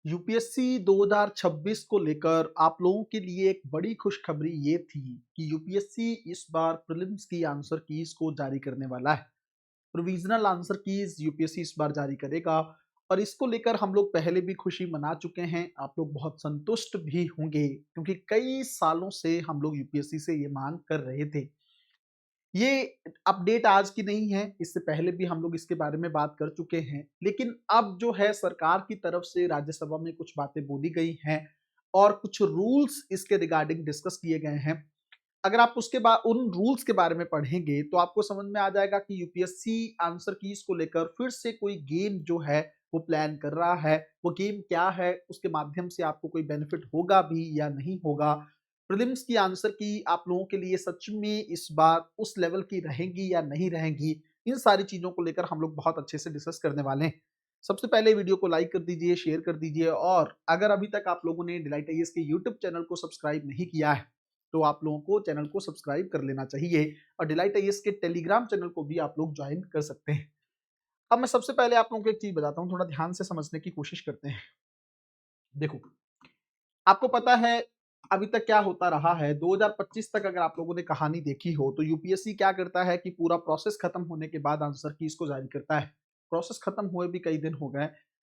UPSC 2026 को लेकर आप लोगों के लिए एक बड़ी खुशखबरी ये थी कि यूपीएससी इस बार प्रीलिम्स की आंसर कीज को जारी करने वाला है। प्रोविजनल आंसर कीज यूपीएससी इस बार जारी करेगा और इसको लेकर हम लोग पहले भी खुशी मना चुके हैं। आप लोग बहुत संतुष्ट भी होंगे क्योंकि कई सालों से हम लोग यूपीएससी से ये मांग कर रहे थे। ये अपडेट आज की नहीं है, इससे पहले भी हम लोग इसके बारे में बात कर चुके हैं। लेकिन अब जो है सरकार की तरफ से राज्यसभा में कुछ बातें बोली गई हैं और कुछ रूल्स इसके रिगार्डिंग डिस्कस किए गए हैं। अगर आप उसके बाद उन रूल्स के बारे में पढ़ेंगे तो आपको समझ में आ जाएगा कि यूपीएससी आंसर कीज को लेकर फिर से कोई गेम जो है वो प्लान कर रहा है। वो गेम क्या है, उसके माध्यम से आपको कोई बेनिफिट होगा भी या नहीं होगा। प्रीलिम्स की आंसर की आप लोगों के लिए सच में इस बार उस लेवल की रहेंगी या नहीं रहेंगी, इन सारी चीजों को लेकर हम लोग बहुत अच्छे से डिस्कस करने वाले हैं। सबसे पहले वीडियो को लाइक कर दीजिए, शेयर कर दीजिए और अगर अभी तक आप लोगों ने डिलाइट आईएएस के यूट्यूब चैनल को सब्सक्राइब नहीं किया है तो आप लोगों को चैनल को सब्सक्राइब कर लेना चाहिए और डिलाइट आईएएस के टेलीग्राम चैनल को भी आप लोग ज्वाइन कर सकते हैं। अब मैं सबसे पहले आप लोगों को एक चीज बताता हूँ, थोड़ा ध्यान से समझने की कोशिश करते हैं। देखो, आपको पता है अभी तक क्या होता रहा है। 2025 तक अगर आप लोगों ने कहानी देखी हो तो यूपीएससी क्या करता है कि पूरा प्रोसेस खत्म होने के बाद आंसर कीज को जारी करता है। प्रोसेस खत्म हुए भी कई दिन हो गए,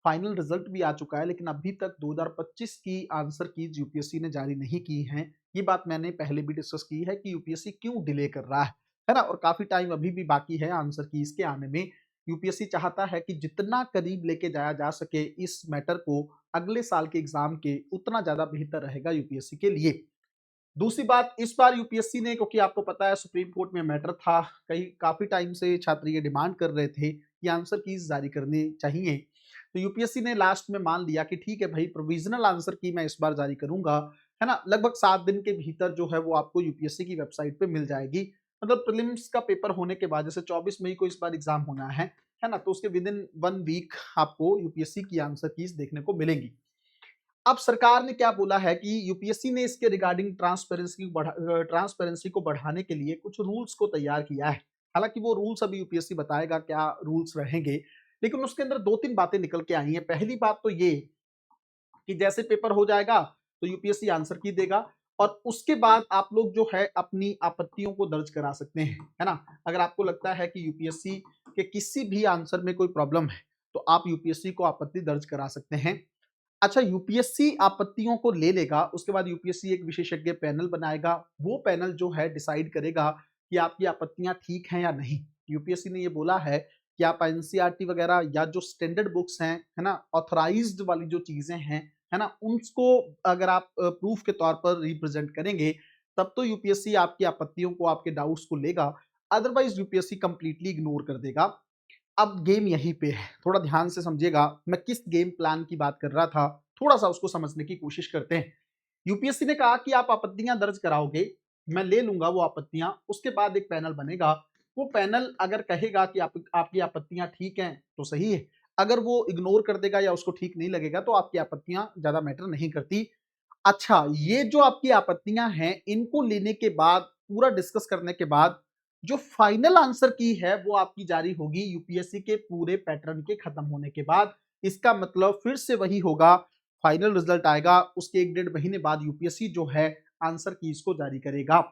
फाइनल रिजल्ट भी आ चुका है, लेकिन अभी तक 2025 की आंसर कीज यूपीएससी ने जारी नहीं की है। ये बात मैंने पहले भी डिस्कस की है कि यूपीएससी क्यों डिले कर रहा है ना। और काफी टाइम अभी भी बाकी है आंसर कीज के आने में। यूपीएससी चाहता है कि जितना करीब लेके जाया जा सके इस मैटर को अगले साल के एग्जाम के, उतना ज्यादा बेहतर रहेगा यूपीएससी के लिए। दूसरी बात, इस बार यूपीएससी ने, क्योंकि आपको पता है सुप्रीम कोर्ट में मैटर था, कई काफी टाइम से छात्र ये डिमांड कर रहे थे कि आंसर कीज जारी करनी चाहिए, तो यूपीएससी ने लास्ट में मान लिया कि ठीक है भाई, प्रोविजनल आंसर की मैं इस बार जारी करूंगा, है ना। लगभग 7 दिन के भीतर जो है वो आपको यूपीएससी की वेबसाइट पे मिल जाएगी। मतलब प्रीलिम्स का पेपर होने के बाद, जैसे 24 मई को इस बार एग्जाम होना है ना, तो उसके विद इन 1 वीक आपको यूपीएससी की आंसर कीज देखने को मिलेंगी। अब सरकार ने क्या बोला है कि यूपीएससी ने इसके रिगार्डिंग ट्रांसपेरेंसी को बढ़ाने के लिए कुछ रूल्स को तैयार किया है। हालांकि वो रूल्स अभी यूपीएससी बताएगा क्या रूल्स रहेंगे, लेकिन उसके अंदर 2-3 बातें निकल के आई हैं। पहली बात तो ये कि जैसे पेपर हो जाएगा तो यूपीएससी आंसर की देगा और उसके बाद आप लोग जो है अपनी आपत्तियों को दर्ज करा सकते हैं, है ना। अगर आपको लगता है कि यूपीएससी के किसी भी आंसर में कोई प्रॉब्लम है तो आप यूपीएससी को आपत्ति दर्ज करा सकते हैं। अच्छा, यूपीएससी आपत्तियों को ले लेगा, उसके बाद यूपीएससी एक विशेषज्ञ पैनल बनाएगा। वो पैनल जो है डिसाइड करेगा कि आपकी आपत्तियां ठीक हैं या नहीं। यूपीएससी ने ये बोला है कि आप एनसीईआरटी वगैरह या जो स्टैंडर्ड बुक्स हैं, है ना, ऑथराइज्ड वाली जो चीजें हैं, है ना, उनको अगर आप प्रूफ के तौर पर रिप्रेजेंट करेंगे तब तो यूपीएससी आपकी आपत्तियों को, आपके डाउट्स को लेगा। अदरवाइज यूपीएससी कंप्लीटली इग्नोर कर देगा। अब गेम यहीं पे है, थोड़ा ध्यान से समझिएगा। मैं किस गेम प्लान की बात कर रहा था, थोड़ा सा उसको समझने की कोशिश करते हैं। यूपीएससी ने कहा कि आप आपत्तियां दर्ज कराओगे, मैं ले लूंगा वो आपत्तियां, उसके बाद एक पैनल बनेगा। वो पैनल अगर कहेगा कि आपकी आपत्तियां ठीक हैं तो सही है, अगर वो इग्नोर कर देगा या उसको ठीक नहीं लगेगा तो आपकी आपत्तियां ज्यादा मैटर नहीं करती। अच्छा, ये जो आपकी आपत्तियां हैं इनको लेने के बाद, पूरा डिस्कस करने के बाद, जो फाइनल आंसर की है वो आपकी जारी होगी यूपीएससी के पूरे पैटर्न के खत्म होने के बाद। इसका मतलब फिर से वही होगा, फाइनल रिजल्ट आएगा उसके 1-1.5 महीने बाद यूपीएससी जो है आंसर की इसको जारी करेगा।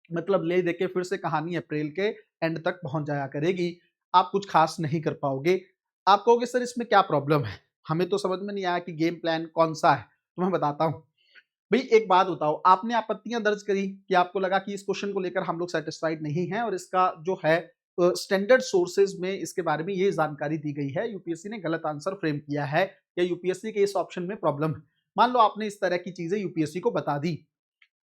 मतलब ले देके फिर से कहानी अप्रैल के एंड तक पहुंच जाया करेगी। आप कुछ खास नहीं कर पाओगे। आप कहोगे सर इसमें क्या प्रॉब्लम है, हमें तो समझ में नहीं आया कि गेम प्लान कौन सा है। तो मैं बताता हूं भाई, एक बात बताओ, आपने आपत्तियां दर्ज करी कि आपको लगा कि इस क्वेश्चन को लेकर हम लोग सेटिस्फाइड नहीं हैं और इसका जो है स्टैंडर्ड सोर्सेज में इसके बारे में ये जानकारी दी गई है, यूपीएससी ने गलत आंसर फ्रेम किया है या यूपीएससी के इस ऑप्शन में प्रॉब्लम है। मान लो आपने इस तरह की चीजें यूपीएससी को बता दी।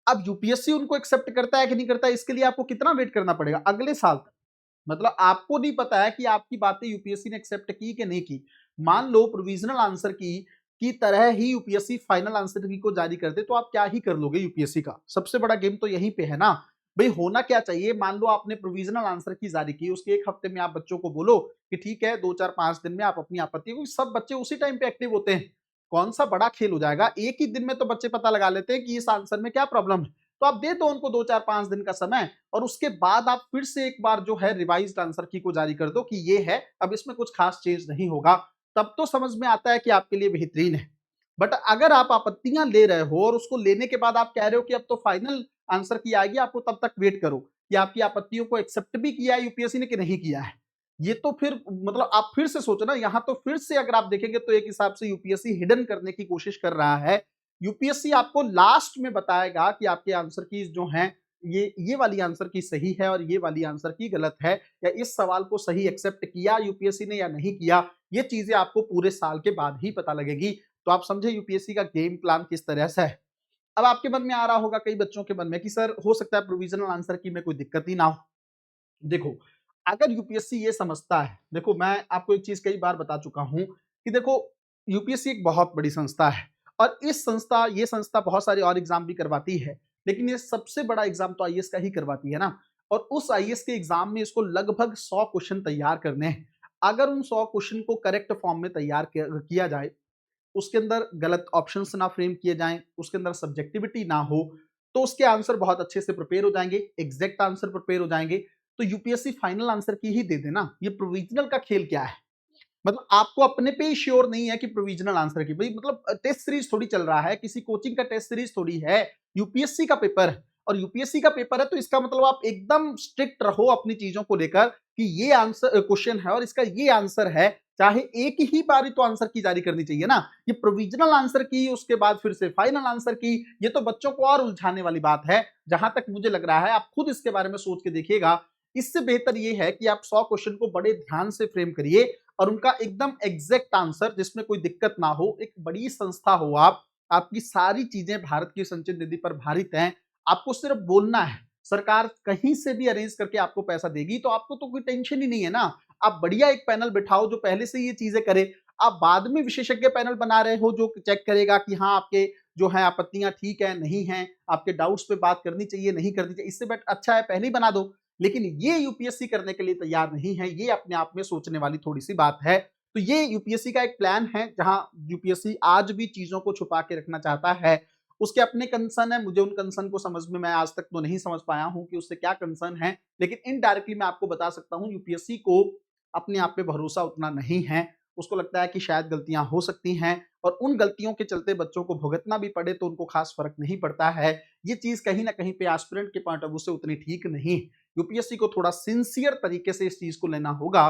अब यूपीएससी उनको एक्सेप्ट करता है कि नहीं करता है, इसके लिए आपको कितना वेट करना पड़ेगा, अगले साल तक। मतलब आपको नहीं पता है कि आपकी बातें यूपीएससी ने एक्सेप्ट की कि नहीं की। मान लो प्रोविजनल आंसर की तरह ही यूपीएससी फाइनल आंसर की को जारी कर दे तो आप क्या ही कर लोगे यूपीएससी का। सबसे बड़ा गेम तो यहीं पे है ना। भाई होना क्या चाहिए, मान लो आपने प्रोविजनल आंसर की जारी की, उसके 1 हफ्ते में आप बच्चों को बोलो कि ठीक है 2-4-5 दिन में आप अपनी आपत्ति, क्योंकि सब बच्चे उसी टाइम पे एक्टिव होते हैं। कौन सा बड़ा खेल हो जाएगा, एक ही दिन में तो बच्चे पता लगा लेते हैं कि इस आंसर में क्या प्रॉब्लम है। तो आप दे दो उनको 2-4-5 दिन का समय और उसके बाद आप फिर से एक बार जो है रिवाइज्ड आंसर की को जारी कर दो कि ये है, अब इसमें कुछ खास चेंज नहीं होगा। तब तो समझ में आता है कि आपके लिए बेहतरीन है। बट अगर आप आपत्तियां ले रहे हो और उसको लेने के बाद आप कह रहे हो कि अब तो फाइनल आंसर की आएगी, आपको तब तक वेट करो कि आपकी आपत्तियों को एक्सेप्ट भी किया है यूपीएससी ने कि नहीं किया है। ये तो फिर मतलब आप फिर से सोचो ना, यहाँ तो फिर से अगर आप देखेंगे तो एक हिसाब से यूपीएससी हिडन करने की कोशिश कर रहा है। यूपीएससी आपको लास्ट में बताएगा कि आपके आंसर की जो हैं ये वाली आंसर की सही है और ये वाली आंसर की गलत है, या इस सवाल को सही एक्सेप्ट किया यूपीएससी ने या नहीं किया। ये चीजें आपको पूरे साल के बाद ही पता लगेगी। तो आप समझे यूपीएससी का गेम प्लान किस तरह से है। अब आपके मन में आ रहा होगा, कई बच्चों के मन में, कि सर हो सकता है प्रोविजनल आंसर की में कोई दिक्कत ही ना हो। देखो, अगर यूपीएससी ये समझता है, देखो मैं आपको एक चीज कई बार बता चुका हूं कि देखो यूपीएससी एक बहुत बड़ी संस्था है और ये संस्था बहुत सारे और एग्जाम भी करवाती है, लेकिन ये सबसे बड़ा एग्जाम तो आईएएस का ही करवाती है ना। और उस आईएएस के एग्जाम में इसको लगभग 100 क्वेश्चन तैयार करने हैं। अगर उन 100 क्वेश्चन को करेक्ट फॉर्म में तैयार किया जाए, उसके अंदर गलत ऑप्शंस ना फ्रेम किए जाएं, उसके अंदर सब्जेक्टिविटी ना हो, तो उसके आंसर बहुत अच्छे से प्रिपेयर हो जाएंगे, एग्जैक्ट आंसर प्रिपेयर हो जाएंगे। तो यूपीएससी फाइनल आंसर की ही दे देना। ये प्रोविजनल का खेल क्या है, मतलब आपको अपने पे ही श्योर नहीं है कि प्रोविजनल आंसर की, भाई मतलब टेस्ट सीरीज थोड़ी चल रहा है, किसी कोचिंग का टेस्ट सीरीज थोड़ी है, यूपीएससी का पेपर है। और यूपीएससी का पेपर है तो इसका मतलब आप एकदम स्ट्रिक्ट रहो अपनी चीजों को लेकर कि ये आंसर क्वेश्चन है और इसका ये आंसर है। चाहे एक ही बारी तो आंसर की जारी करनी चाहिए ना। ये प्रोविजनल आंसर की, उसके बाद फिर से फाइनल आंसर की, ये तो बच्चों को और उलझाने वाली बात है। जहां तक मुझे लग रहा है, आप खुद इसके बारे में सोच के देखिएगा। इससे बेहतर ये है कि आप 100 क्वेश्चन को बड़े ध्यान से फ्रेम करिए और उनका एकदम एग्जैक्ट आंसर, जिसमें कोई दिक्कत ना हो। एक बड़ी संस्था हो आप, आपकी सारी चीजें भारत की संचित निधि पर भारित हैं, आपको सिर्फ बोलना है, सरकार कहीं से भी अरेंज करके आपको पैसा देगी, तो आपको तो कोई टेंशन ही नहीं है ना। आप बढ़िया एक पैनल बिठाओ जो पहले से ये चीजें करे। आप बाद में विशेषज्ञ पैनल बना रहे हो जो चेक करेगा कि हाँ आपके जो है आपत्तियां ठीक है नहीं है, आपके डाउट्स पे बात करनी चाहिए नहीं करनी चाहिए, इससे बेट अच्छा है पहले ही बना दो। लेकिन ये यूपीएससी करने के लिए तैयार नहीं है। ये अपने आप में सोचने वाली थोड़ी सी बात है। तो ये यूपीएससी का एक प्लान है जहां यूपीएससी आज भी चीजों को छुपा के रखना चाहता है। उसके अपने कंसर्न है, मुझे उन कंसर्न को समझ में, मैं आज तक तो नहीं समझ पाया हूं कि उससे क्या कंसर्न है, लेकिन इनडायरेक्टली मैं आपको बता सकता हूं यूपीएससी को अपने आप पे भरोसा उतना नहीं है। उसको लगता है कि शायद गलतियां हो सकती हैं और उन गलतियों के चलते बच्चों को भुगतना भी पड़े तो उनको खास फर्क नहीं पड़ता है। ये चीज कहीं ना कहीं पे एस्पिरेंट के पॉइंट ऑफ व्यू से उतनी ठीक नहीं। यूपीएससी को थोड़ा सिंसियर तरीके से इस चीज को लेना होगा।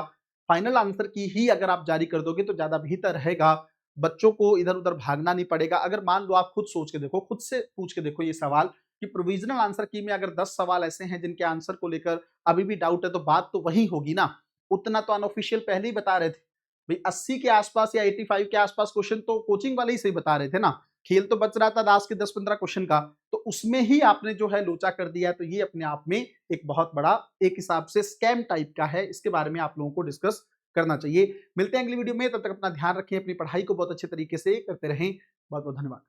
फाइनल आंसर की ही अगर आप जारी कर दोगे तो ज्यादा बेहतर रहेगा। बच्चों को इधर उधर भागना नहीं पड़ेगा। अगर मान लो आप खुद सोच के देखो, खुद से पूछ के देखो ये सवाल कि प्रोविजनल आंसर की में अगर 10 सवाल ऐसे हैं जिनके आंसर को लेकर अभी भी डाउट है, तो बात तो वही होगी ना। उतना तो अनऑफिशियल पहले ही बता रहे थे भाई, 80 के आसपास या 85 के आसपास क्वेश्चन तो कोचिंग वाले ही सही बता रहे थे ना। खेल तो बच रहा था दास के 10-15 क्वेश्चन का, तो उसमें ही आपने जो है लोचा कर दिया। तो ये अपने आप में एक बहुत बड़ा एक हिसाब से स्कैम टाइप का है। इसके बारे में आप लोगों को डिस्कस करना चाहिए। मिलते हैं अगली वीडियो में, तब तक अपना ध्यान रखें, अपनी पढ़ाई को बहुत अच्छे तरीके से करते रहें। बहुत बहुत धन्यवाद।